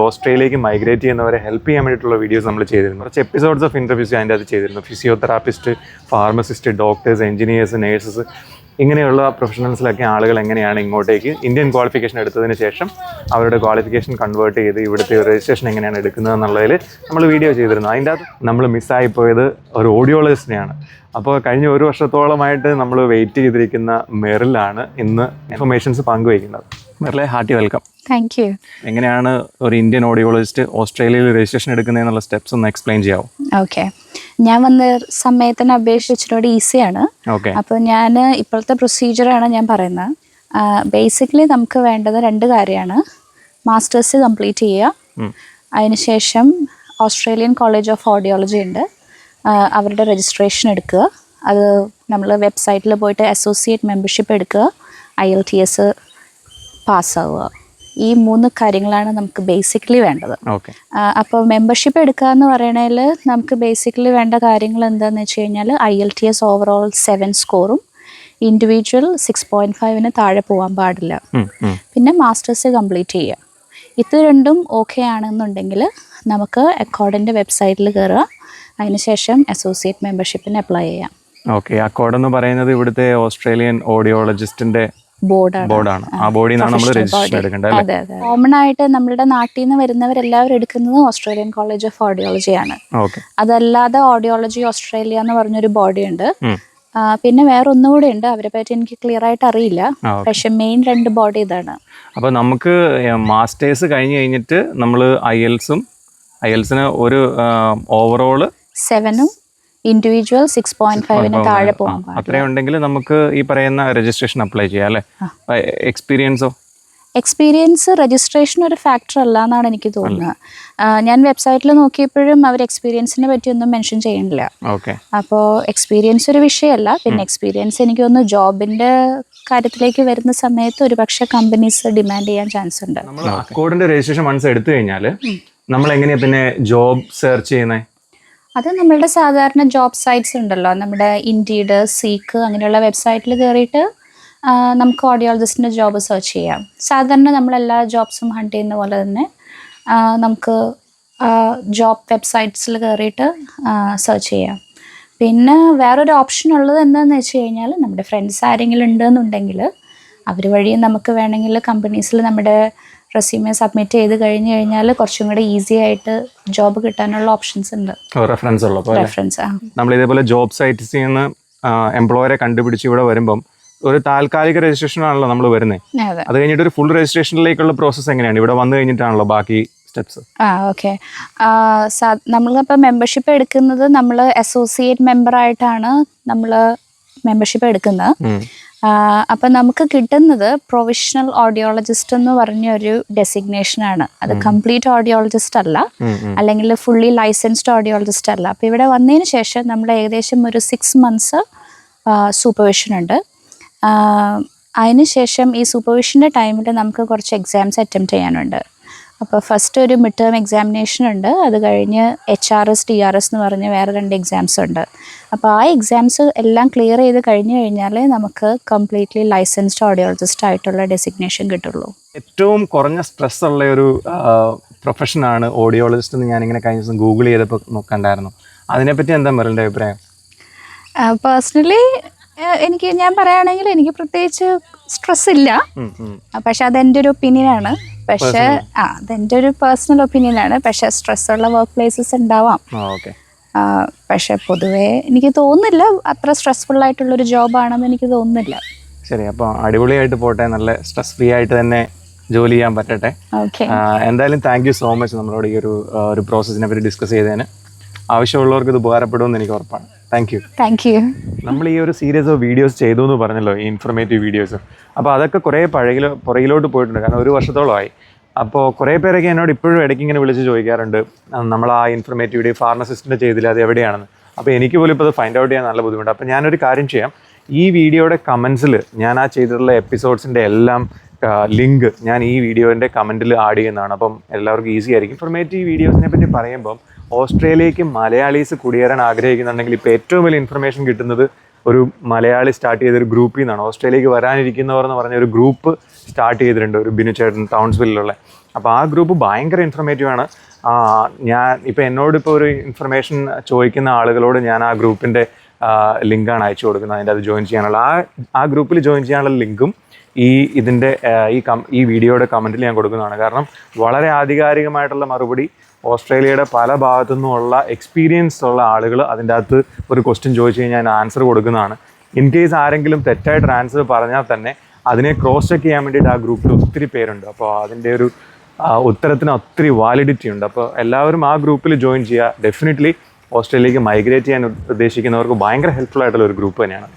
ഓസ്ട്രേലിയയിലേക്ക് മൈഗ്രേറ്റ് ചെയ്യുന്നവരെ ഹെൽപ്പ് ചെയ്യാൻ വേണ്ടിയിട്ടുള്ള വീഡിയോസ് നമ്മൾ ചെയ്തിരുന്നു. കുറച്ച് എപ്പിസോഡ്സ് ഓഫ് ഇൻ്റർവ്യൂസ് അതിൻ്റെ അത് ചെയ്തിരുന്നു. Physiotherapist, pharmacist, doctors, engineers, nurses, ഇങ്ങനെയുള്ള പ്രൊഫഷണൽസിലൊക്കെ ആളുകൾ എങ്ങനെയാണ് ഇങ്ങോട്ടേക്ക് ഇന്ത്യൻ ക്വാളിഫിക്കേഷൻ എടുത്തതിന് ശേഷം അവരുടെ ക്വാളിഫിക്കേഷൻ കൺവേർട്ട് ചെയ്ത് ഇവിടുത്തെ രജിസ്ട്രേഷൻ എങ്ങനെയാണ് എടുക്കുന്നത് എന്നുള്ളതിൽ നമ്മൾ വീഡിയോ ചെയ്തിരുന്നു. അതിൻ്റെ അത് നമ്മൾ മിസ്സായിപ്പോയത് ഒരു ഓഡിയോളജിസ്റ്റിനെയാണ്. അപ്പോൾ കഴിഞ്ഞ ഒരു വർഷത്തോളമായിട്ട് നമ്മൾ വെയിറ്റ് ചെയ്തിരിക്കുന്ന മെറിലാണ് ഇന്ന് ഇൻഫർമേഷൻസ് പങ്കുവയ്ക്കുന്നത്. മെറിലെ ഹാർട്ടി വെൽക്കം. Thank you. എങ്ങനെയാണ് ഒരു ഇന്ത്യൻ ഓഡിയോളജിസ്റ്റ് ഓസ്ട്രേലിയയിൽ രജിസ്ട്രേഷൻ എടുക്കുന്നതെന്നുള്ള സ്റ്റെപ്സ് ഒന്ന് എക്സ്പ്ലെയിൻ ചെയ്യാമോ? ഓക്കെ, ഞാൻ വന്ന സമയത്തിനെ അപേക്ഷിച്ച് ഇച്ചിരി ഈസിയാണ്. അപ്പോൾ ഞാൻ ഇപ്പോഴത്തെ പ്രൊസീജിയറാണ് ഞാൻ പറയുന്നത്. ബേസിക്കലി നമുക്ക് വേണ്ടത് 2 കാര്യമാണ്. മാസ്റ്റേഴ്സ് കംപ്ലീറ്റ് ചെയ്യുക, അതിനുശേഷം ഓസ്ട്രേലിയൻ കോളേജ് ഓഫ് ഓഡിയോളജി ഉണ്ട്, അവരുടെ രജിസ്ട്രേഷൻ എടുക്കുക. അത് നമ്മൾ വെബ്സൈറ്റിൽ പോയിട്ട് അസോസിയേറ്റ് മെമ്പർഷിപ്പ് എടുക്കുക, IELTS പാസ്സാവുക. ഈ 3 കാര്യങ്ങളാണ് നമുക്ക് ബേസിക്കലി വേണ്ടത്. അപ്പോൾ മെമ്പർഷിപ്പ് എടുക്കുക എന്ന് പറയണതിൽ നമുക്ക് ബേസിക്കലി വേണ്ട കാര്യങ്ങൾ എന്താണെന്ന് വെച്ച് കഴിഞ്ഞാൽ IELTS ഓവറോൾ 7 സ്കോറും ഇൻഡിവിജ്വൽ 6.5 താഴെ പോകാൻ പാടില്ല. പിന്നെ മാസ്റ്റേഴ്സ് കംപ്ലീറ്റ് ചെയ്യുക. ഇത് 2 ഓക്കെ ആണെന്നുണ്ടെങ്കിൽ നമുക്ക് അക്കോർഡിൻ്റെ വെബ്സൈറ്റിൽ കയറുക, അതിനുശേഷം അസോസിയേറ്റ് മെമ്പർഷിപ്പിന് അപ്ലൈ ചെയ്യാം. ഓക്കെ, അക്കോർഡ് എന്ന് പറയുന്നത് ഇവിടുത്തെ ഓസ്ട്രേലിയൻ ഓഡിയോളജിസ്റ്റിന്റെ ബോർഡാണ്. ആ ബോർഡിൽ നിന്നാണ് നമ്മൾ രജിസ്ട്രേഷൻ എടുക്കേണ്ടത്. അതെ അതെ. കോമൺ ആയിട്ട് നമ്മുടെ നാട്ടിൽ നിന്ന് വരുന്നവരെല്ലാവരും എടുക്കുന്നത് ഓസ്ട്രേലിയൻ കോളേജ് ഓഫ് ഓഡിയോളജിയാണ്. അതല്ലാതെ ഓഡിയോളജി ഓസ്ട്രേലിയ എന്ന് പറഞ്ഞൊരു ബോഡി ഉണ്ട്. പിന്നെ വേറെ ഒന്നുകൂടി ഉണ്ട്, അവരെ പറ്റി എനിക്ക് ക്ലിയർ ആയിട്ട് അറിയില്ല. പക്ഷെ മെയിൻ 2 ബോഡി ഇതാണ്. അപ്പൊ നമുക്ക് മാസ്റ്റേഴ്സ് കഴിഞ്ഞിട്ട് നമ്മൾ IELTSന് ഒരു ഓവറോള് 7ഉം ഇൻഡിവിജ്വൽ 6.5 താഴെ പോകാൻ പാടില്ല. അത്രയും ഉണ്ടെങ്കിൽ നമുക്ക് ഈ പറയുന്ന രജിസ്ട്രേഷൻ അപ്ലൈ ചെയ്യാം അല്ലേ? എക്സ്പീരിയൻസ് രജിസ്ട്രേഷൻ ഒരു ഫാക്ടർ അല്ല എന്നാണ് എനിക്ക് തോന്നുന്നത്. ഞാൻ വെബ്സൈറ്റിൽ നോക്കിയപ്പോഴും അവർ എക്സ്പീരിയൻസിനെ പറ്റിയൊന്നും മെൻഷൻ ചെയ്യണില്ല. അപ്പോൾ എക്സ്പീരിയൻസ് ഒരു വിഷയമല്ല. പിന്നെ എക്സ്പീരിയൻസ് എനിക്ക് തോന്നുന്നു ജോബിന്റെ കാര്യത്തിലേക്ക് വരുന്ന സമയത്ത് ഒരു പക്ഷേ കമ്പനീസ് ഡിമാൻഡ് ചെയ്യാൻ ചാൻസ് ഉണ്ട്. അക്കോർഡിന്റെ രജിസ്ട്രേഷൻ വൺസ് എടുത്തു കഴിഞ്ഞാൽ നമ്മൾ എങ്ങനെയാ പിന്നെ ജോബ് സെർച്ച് ചെയ്യുന്നത്? അത് നമ്മളുടെ സാധാരണ ജോബ് സൈറ്റ്സ് ഉണ്ടല്ലോ, നമ്മുടെ ഇൻഡീഡ്, സീക്ക് അങ്ങനെയുള്ള വെബ്സൈറ്റിൽ കയറിയിട്ട് നമുക്ക് ഓഡിയോളജിസ്റ്റിൻ്റെ ജോബ് സെർച്ച് ചെയ്യാം. സാധാരണ നമ്മളെല്ലാ ജോബ്സും ഹണ്ട് ചെയ്യുന്ന പോലെ തന്നെ നമുക്ക് ജോബ് വെബ്സൈറ്റ്സിൽ കയറിയിട്ട് സെർച്ച് ചെയ്യാം. പിന്നെ വേറൊരു ഓപ്ഷൻ ഉള്ളത് എന്താണെന്ന് വെച്ച് കഴിഞ്ഞാൽ നമ്മുടെ ഫ്രണ്ട്സ് ആരെങ്കിലും ഉണ്ടെന്നുണ്ടെങ്കിൽ അവർ വഴി നമുക്ക് വേണമെങ്കിൽ കമ്പനീസിൽ നമ്മുടെ റെസ്യൂമെ സബ്മിറ്റ് ചെയ്ത് കഴിഞ്ഞ് കഴിഞ്ഞാൽ കുറച്ചും കൂടെ ഈസി ആയിട്ട് ജോബ് കിട്ടാനുള്ള ഓപ്ഷൻസ് ഉണ്ട്. റെഫറൻസ് നമ്മൾ ഇതേപോലെ ജോബ് സൈറ്റ്സിൽ നിന്ന് എംപ്ലോയറെ കണ്ടുപിടിച്ച് ഇവിടെ വരുമ്പം ഒരു താൽക്കാലിക രജിസ്ട്രേഷൻ ആണല്ലോ നമ്മൾ വരുന്നത്. അത് കഴിഞ്ഞിട്ട് ഒരു ഫുൾ രജിസ്ട്രേഷനിലേക്കുള്ള പ്രോസസ്സ് എങ്ങനെയാണ്? ഇവിടെ വന്നു കഴിഞ്ഞിട്ടാണല്ലോ ബാക്കി സ്റ്റെപ്സ്. ഓക്കെ, നമ്മളിപ്പോൾ മെമ്പർഷിപ്പ് എടുക്കുന്നത് നമ്മൾ അസോസിയേറ്റ് മെമ്പറായിട്ടാണ് നമ്മൾ മെമ്പർഷിപ്പ് എടുക്കുന്നത്. അപ്പം നമുക്ക് കിട്ടുന്നത് പ്രൊവിഷണൽ ഓഡിയോളജിസ്റ്റ് എന്ന് പറഞ്ഞ ഒരു ഡെസിഗ്നേഷനാണ്. അത് കംപ്ലീറ്റ് ഓഡിയോളജിസ്റ്റ് അല്ല, അല്ലെങ്കിൽ ഫുള്ളി ലൈസൻസ്ഡ് ഓഡിയോളജിസ്റ്റ് അല്ല. അപ്പം ഇവിടെ വന്നതിന് ശേഷം നമ്മൾ ഏകദേശം ഒരു 6 months സൂപ്പർവിഷൻ ഉണ്ട്. അതിനുശേഷം ഈ സൂപ്പർവിഷൻ്റെ ടൈമിൽ നമുക്ക് കുറച്ച് എക്സാംസ് അറ്റംപ്റ്റ് ചെയ്യാനുണ്ട്. അപ്പോൾ ഫസ്റ്റ് ഒരു മിഡ് ടേം എക്സാമിനേഷൻ ഉണ്ട്. അത് കഴിഞ്ഞ് HRS TRS എന്ന് പറഞ്ഞ് വേറെ 2 എക്സാംസ് ഉണ്ട്. അപ്പോൾ ആ എക്സാംസ് എല്ലാം ക്ലിയർ ചെയ്ത് കഴിഞ്ഞ് കഴിഞ്ഞാൽ നമുക്ക് കംപ്ലീറ്റ്ലി ലൈസൻസ്ഡ് ഓഡിയോളജിസ്റ്റ് ആയിട്ടുള്ള ഡെസിഗ്നേഷൻ കിട്ടുള്ളൂ. ഏറ്റവും കുറഞ്ഞ സ്ട്രെസ് ഉള്ള ഒരു പ്രൊഫഷനാണ് ഓഡിയോളജിസ്റ്റ് എന്ന് ഞാനിങ്ങനെ കഴിഞ്ഞ ദിവസം ഗൂഗിൾ ചെയ്തപ്പോൾ നോക്കണ്ടായിരുന്നു. അതിനെപ്പറ്റി എന്താ മെറിൻ്റെ അഭിപ്രായം? പേഴ്സണലി ഞാൻ പറയുകയാണെങ്കിൽ എനിക്ക് പ്രത്യേകിച്ച് സ്ട്രെസ് ഇല്ല. പക്ഷെ അതെൻ്റെ ഒരു ഒപ്പീനിയനാണ്. പക്ഷെ അതെൻ്റെ ഒരു പേഴ്സണൽ ഒപ്പീനിയനാണ്. പക്ഷെ സ്ട്രെസ് ഉള്ള വർക്ക് പ്ലേസസ് ഉണ്ടാവാം. പക്ഷെ പൊതുവേ എനിക്ക് തോന്നുന്നില്ല അത്ര സ്ട്രെസ്ഫുൾ ആയിട്ടുള്ളൊരു ജോബാണെന്ന് എനിക്ക് തോന്നുന്നില്ല. ശരി, അപ്പോൾ അടിപൊളിയായിട്ട് പോട്ടെ, നല്ല സ്ട്രെസ് ഫ്രീ ആയിട്ട് തന്നെ ജോലി ചെയ്യാൻ പറ്റട്ടെ. എന്തായാലും താങ്ക് യു സോ മച്ച് നമ്മളോട് ഈ ഒരു പ്രോസസ്സിനെ പറ്റി ഡിസ്കസ് ചെയ്തതിന്. ആവശ്യമുള്ളവർക്ക് ഇത് ഉപകാരപ്പെടുമെന്ന് എനിക്ക് ഉറപ്പാണ്. Thank you. നമ്മൾ ഈ ഒരു സീരീസ് ഓഫ് വീഡിയോസ് ചെയ്തു എന്ന് പറഞ്ഞല്ലോ, ഈ ഇൻഫർമേറ്റീവ് വീഡിയോസ്. അപ്പോൾ അതൊക്കെ കുറേ പുറകിലോട്ട് പോയിട്ടുണ്ട്. കാരണം 1 വർഷത്തോളമായി. അപ്പോൾ കുറേ പേരൊക്കെ എന്നോട് ഇപ്പോഴും ഇടയ്ക്ക് ഇങ്ങനെ വിളിച്ച് ചോദിക്കാറുണ്ട്, നമ്മൾ ആ ഇൻഫർമേറ്റീവ് വീഡിയോ ഫാർമസിസ്റ്റിൻ്റെ ചെയ്തില്ല, അത് എവിടെയാണെന്ന്. അപ്പോൾ എനിക്ക് പോലും ഇപ്പോൾ അത് ഫൈൻഡ് ഔട്ട് ചെയ്യാൻ നല്ല ബുദ്ധിമുട്ട്. അപ്പോൾ ഞാനൊരു കാര്യം ചെയ്യാം, ഈ വീഡിയോയുടെ കമൻസിൽ ഞാൻ ആ ചെയ്തിട്ടുള്ള എപ്പിസോഡ്സിൻ്റെ എല്ലാം ലിങ്ക് ഞാൻ ഈ വീഡിയോൻ്റെ കമൻറ്റിൽ ആഡ് ചെയ്യുന്നതാണ്. അപ്പം എല്ലാവർക്കും ഈസി ആയിരിക്കും. ഇൻഫർമേറ്റീവ് വീഡിയോസിനെ പറ്റി പറയുമ്പം ഓസ്ട്രേലിയക്ക് മലയാളീസ് കുടിയേറാൻ ആഗ്രഹിക്കുന്നുണ്ടെങ്കിൽ ഇപ്പോൾ ഏറ്റവും വലിയ ഇൻഫർമേഷൻ കിട്ടുന്നത് ഒരു മലയാളി സ്റ്റാർട്ട് ചെയ്തൊരു ഗ്രൂപ്പിൽ നിന്നാണ്. ഓസ്ട്രേലിയക്ക് വരാനിരിക്കുന്നവർ എന്ന് പറഞ്ഞ ഒരു ഗ്രൂപ്പ് സ്റ്റാർട്ട് ചെയ്തിട്ടുണ്ട്, ഒരു ബിനു ചേട്ടൻ ടൗൺസ്വില്ലിലുള്ള. അപ്പോൾ ആ ഗ്രൂപ്പ് ഭയങ്കര ഇൻഫർമേറ്റീവ് ആണ്. ഞാൻ ഇപ്പോൾ എന്നോടിപ്പോൾ ഒരു ഇൻഫർമേഷൻ ചോദിക്കുന്ന ആളുകളോട് ഞാൻ ആ ഗ്രൂപ്പിൻ്റെ ലിങ്കാണ് അയച്ചു കൊടുക്കുന്നത്. അതിൻ്റെ അത് ജോയിൻ ചെയ്യാനുള്ള ആ ഗ്രൂപ്പിൽ ജോയിൻ ചെയ്യാനുള്ള ലിങ്കും ഇതിൻ്റെ ഈ വീഡിയോയുടെ കമൻറ്റിൽ ഞാൻ കൊടുക്കുന്നതാണ്. കാരണം വളരെ ആധികാരികമായിട്ടുള്ള മറുപടി ഓസ്ട്രേലിയയുടെ പല ഭാഗത്തു നിന്നുമുള്ള എക്സ്പീരിയൻസ് ഉള്ള ആളുകൾ അതിൻ്റെ അകത്ത് ഒരു ക്വസ്റ്റ്യൻ ചോദിച്ചു കഴിഞ്ഞാൽ ആൻസർ കൊടുക്കുന്നതാണ്. ഇൻ കേസ് ആരെങ്കിലും തെറ്റായിട്ട് ആൻസർ പറഞ്ഞാൽ തന്നെ അതിനെ ക്രോസ് ചെക്ക് ചെയ്യാൻ വേണ്ടിയിട്ട് ആ ഗ്രൂപ്പിൽ ഒത്തിരി പേരുണ്ട്. അപ്പോൾ അതിൻ്റെ ഒരു ഉത്തരത്തിന് ഒത്തിരി വാലിഡിറ്റി ഉണ്ട്. അപ്പോൾ എല്ലാവരും ആ ഗ്രൂപ്പിൽ ജോയിൻ ചെയ്യുക. ഡെഫിനറ്റ്ലി ഓസ്ട്രേലിയയിലേക്ക് മൈഗ്രേറ്റ് ചെയ്യാൻ ഉദ്ദേശിക്കുന്നവർക്ക് ഭയങ്കര ഹെൽപ്ഫുൾ ആയിട്ടുള്ള ഒരു ഗ്രൂപ്പ് തന്നെയാണ്.